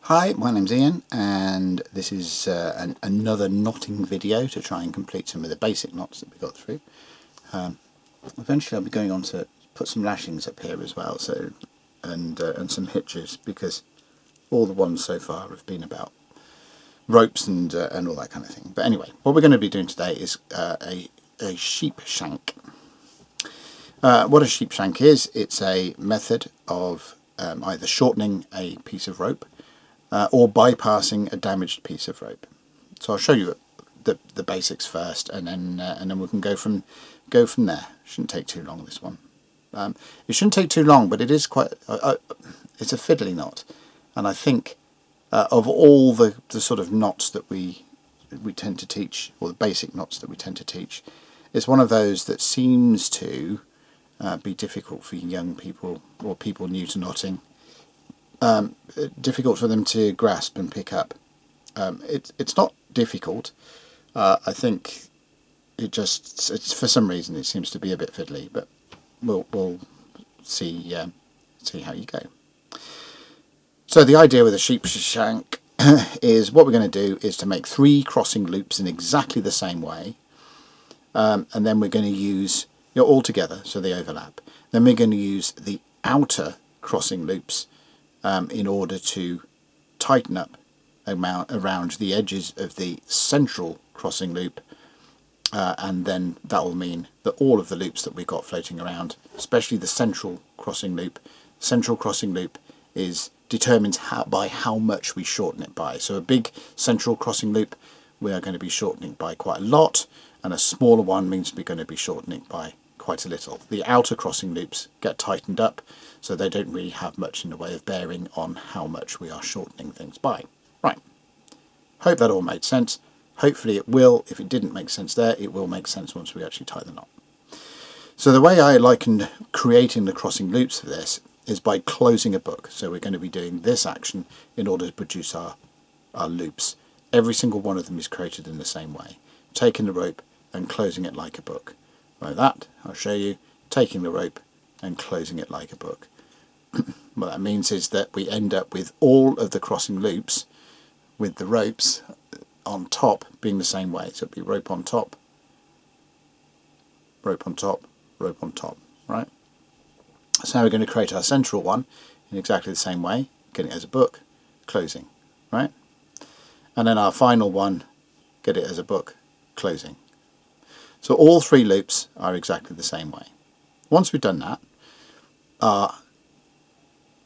Hi, my name's Ian, and this is another knotting video to try and complete some of the basic knots that we got through. Eventually I'll be going on to put some lashings up here as well, so and some hitches, because all the ones so far have been about ropes and all that kind of thing. But anyway, what we're going to be doing today is a sheep shank. What a sheep shank is, it's a method of either shortening a piece of rope or bypassing a damaged piece of rope. So I'll show you the basics first, and then we can go from there. Shouldn't take too long, this one. It shouldn't take too long, but it is quite it's a fiddly knot, and I think of all the sort of knots that we tend to teach, or the basic knots that we tend to teach, it's one of those that seems to be difficult for young people or people new to knotting. Difficult for them to grasp and pick up. It's not difficult. I think it's for some reason it seems to be a bit fiddly, but we'll see how you go. So the idea with a sheep shank is, what we're going to do is to make 3 crossing loops in exactly the same way, and then we're going to use all together so they overlap. Then we're going to use the outer crossing loops in order to tighten up around the edges of the central crossing loop, and then that will mean that all of the loops that we've got floating around, especially the central crossing loop is determined by how much we shorten it by. So a big central crossing loop, we are going to be shortening by quite a lot, and a smaller one means we're going to be shortening by quite a little. The outer crossing loops get tightened up, so they don't really have much in the way of bearing on how much we are shortening things by. Right, hope that all made sense. Hopefully it will. If it didn't make sense there, it will make sense once we actually tie the knot. So the way I liken creating the crossing loops for this is by closing a book. So we're going to be doing this action in order to produce our loops. Every single one of them is created in the same way. Taking the rope and closing it like a book. Like that, I'll show you, taking the rope and closing it like a book. What that means is that we end up with all of the crossing loops with the ropes on top being the same way. So it'll be rope on top, rope on top, rope on top, right? So now we're going to create our central one in exactly the same way, get it as a book, closing, right? And then our final one, get it as a book, closing. So all 3 loops are exactly the same way. Once we've done that, our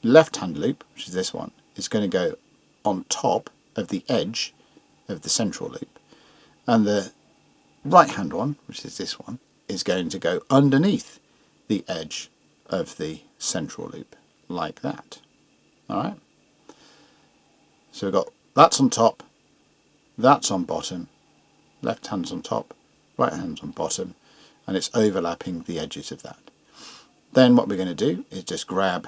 left hand loop, which is this one, is going to go on top of the edge of the central loop, and the right hand one, which is this one, is going to go underneath the edge of the central loop, like that. Alright, so we've got that's on top, that's on bottom, left hand's on top, right hand's on bottom, and it's overlapping the edges of that. Then what we're going to do is just grab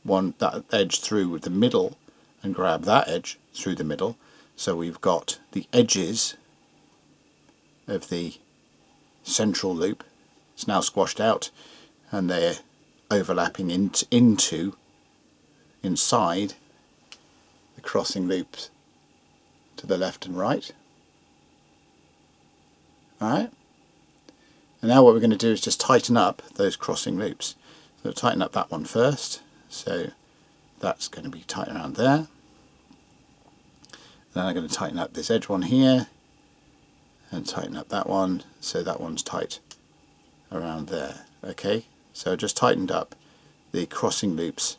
that edge through the middle and grab that edge through the middle, so we've got the edges of the central loop. It's now squashed out and they're overlapping inside the crossing loops to the left and right. Alright, and now what we're going to do is just tighten up those crossing loops. So tighten up that one first, so that's going to be tight around there. Then I'm going to tighten up this edge one here, and tighten up that one, so that one's tight around there. Okay, so just tightened up the crossing loops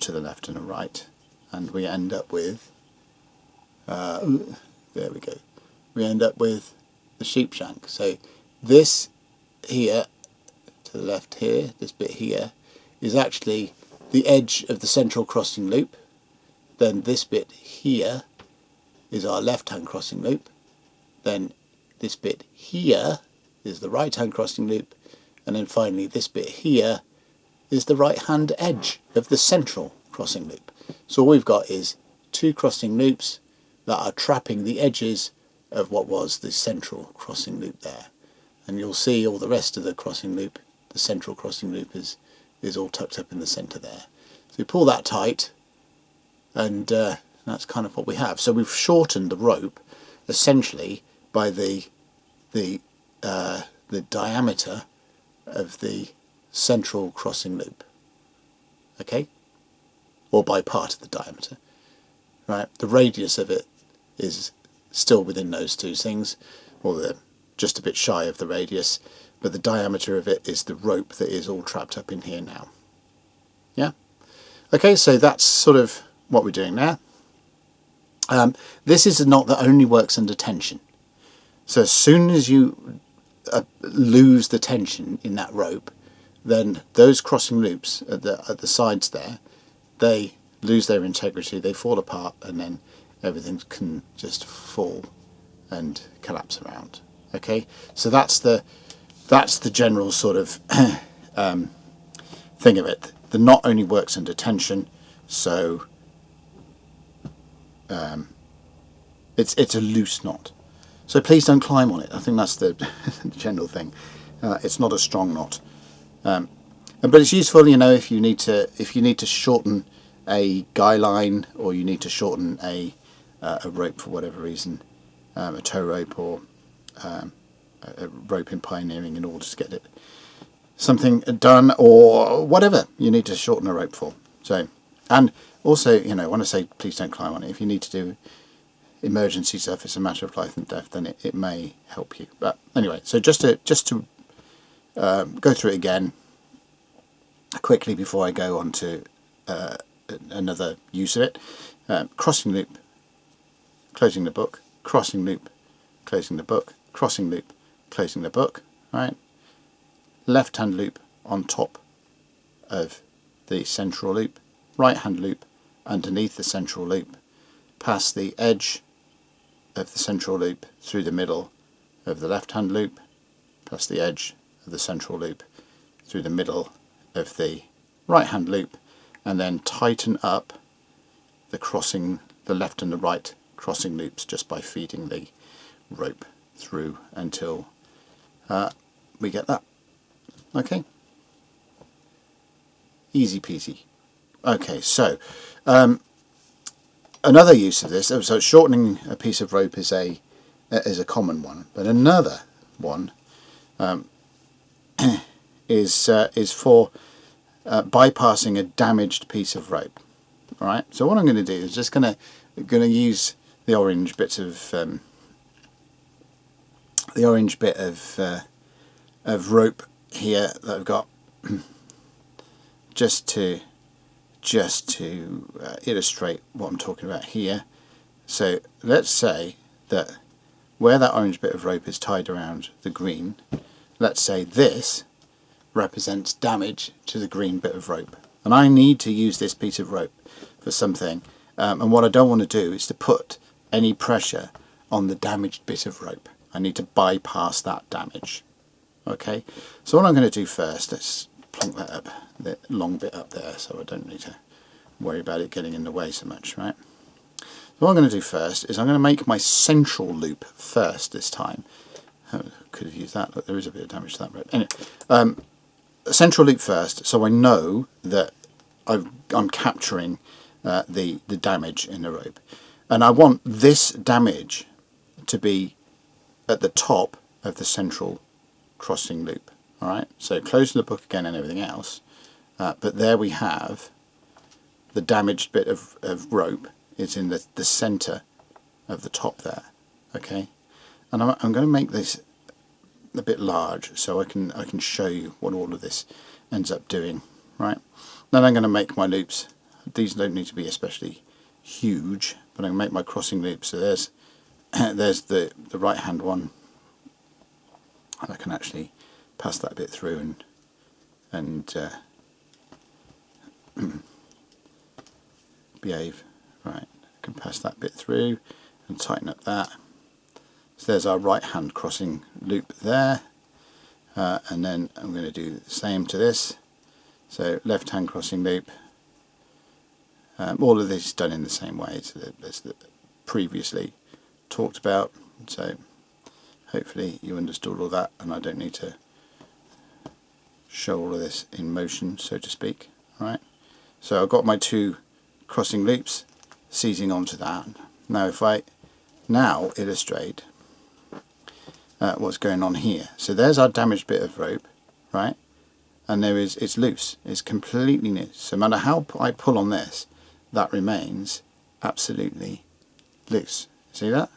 to the left and the right, and we end up with, there we go, we end up with the sheep shank. So this here to the left here, this bit here, is actually the edge of the central crossing loop. Then this bit here is our left hand crossing loop. Then this bit here is the right hand crossing loop, and then finally this bit here is the right hand edge of the central crossing loop. So all we've got is 2 crossing loops that are trapping the edges of what was the central crossing loop there. And you'll see all the rest of the crossing loop, the central crossing loop is all tucked up in the centre there. So we pull that tight, and that's kind of what we have. So we've shortened the rope essentially by the diameter of the central crossing loop, okay, or by part of the diameter, right? The radius of it is still within those two things, or the just a bit shy of the radius, but the diameter of it is the rope that is all trapped up in here now. Yeah, okay, so that's sort of what we're doing now. This is a knot that only works under tension. So as soon as you lose the tension in that rope, then those crossing loops at the sides there, they lose their integrity, they fall apart, and then everything can just fall and collapse around. Okay, so that's the general sort of thing of it. The knot only works under tension, so it's a loose knot. So please don't climb on it. I think that's the general thing. It's not a strong knot, but it's useful, you know, if you need to shorten a guy line, or you need to shorten a rope for whatever reason, a tow rope, or a rope in pioneering, in order to get it something done, or whatever you need to shorten a rope for. So, and also, you know, when I say please don't climb on it, if you need to do emergency stuff, it's a matter of life and death, then it may help you. But anyway, so just to go through it again quickly before I go on to another use of it. Crossing loop, closing the book, crossing loop, closing the book, crossing loop, closing the book, right? Left hand loop on top of the central loop, right hand loop underneath the central loop, past the edge of the central loop through the middle of the left hand loop, past the edge of the central loop through the middle of the right hand loop, and then tighten up the left and the right crossing loops just by feeding the rope through until we get that. Okay, easy peasy. Okay, so another use of this, so shortening a piece of rope is a common one, but another one is for bypassing a damaged piece of rope. All right. So what I'm going to do is just going to use the orange bits of rope here that I've got just to illustrate what I'm talking about here. So let's say that where that orange bit of rope is tied around the green, let's say this represents damage to the green bit of rope, and I need to use this piece of rope for something, and what I don't want to do is to put any pressure on the damaged bit of rope. I need to bypass that damage. Okay, so what I'm going to do first, let's plonk that up, the long bit up there, so I don't need to worry about it getting in the way so much, right? So what I'm going to do first is I'm going to make my central loop first this time. Oh, could have used that. Look, there is a bit of damage to that rope. Anyway, central loop first, so I know that I'm capturing the damage in the rope, and I want this damage to be at the top of the central crossing loop. All right, so closing the book again and everything else, but there we have the damaged bit of rope is in the center of the top there. Okay, and I'm going to make this a bit large so I can show you what all of this ends up doing. Right, then I'm going to make my loops. These don't need to be especially huge, but I'm going to make my crossing loops. So there's the right hand one, and I can actually pass that bit through and behave. Right, I can pass that bit through and tighten up that. So there's our right hand crossing loop there, and then I'm going to do the same to this. So left hand crossing loop. All of this is done in the same way as previously talked about. So hopefully you understood all that, and I don't need to show all of this in motion, so to speak. All right. So I've got my two crossing loops. seizing onto that. Now if I now illustrate what's going on here. So there's our damaged bit of rope, right? And it's loose, it's completely loose. So no matter how I pull on this, that remains absolutely loose. See that?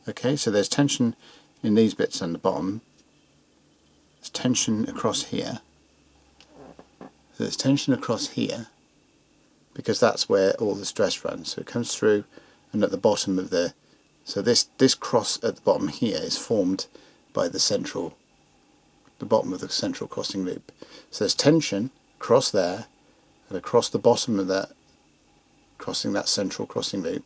Okay, so there's tension in these bits on the bottom. There's tension across here. So there's tension across here because that's where all the stress runs. So it comes through, and at the bottom of the, so this cross at the bottom here is formed by the bottom of the central crossing loop. So there's tension across there and across the bottom of that, crossing that central crossing loop,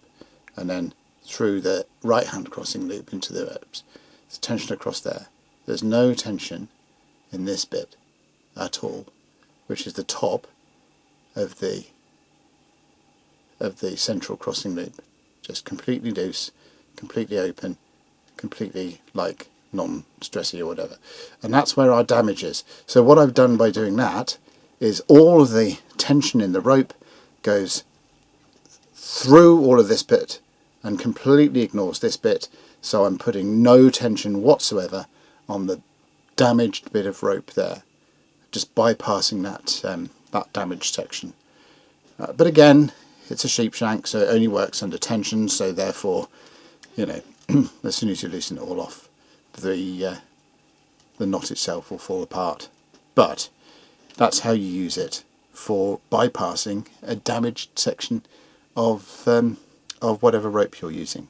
and then through the right hand crossing loop into the ropes. There's tension across there. There's no tension in this bit at all, which is the top of the central crossing loop. Just completely loose, completely open, completely like non-stressy or whatever. And that's where our damage is. So what I've done by doing that is all of the tension in the rope goes through all of this bit and completely ignores this bit, so I'm putting no tension whatsoever on the damaged bit of rope there, just bypassing that damaged section. But again, it's a sheep shank, so it only works under tension, so therefore, you know, as soon as you loosen it all off, the knot itself will fall apart. But that's how you use it for bypassing a damaged section of whatever rope you're using.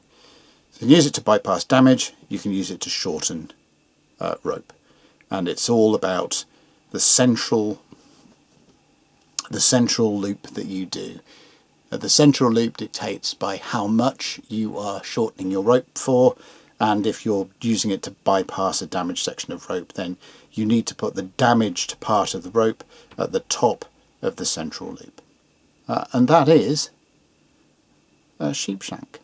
So you can use it to bypass damage, you can use it to shorten rope, and it's all about the central loop that you do. The central loop dictates by how much you are shortening your rope for, and if you're using it to bypass a damaged section of rope, then you need to put the damaged part of the rope at the top of the central loop. And that is a sheep shank.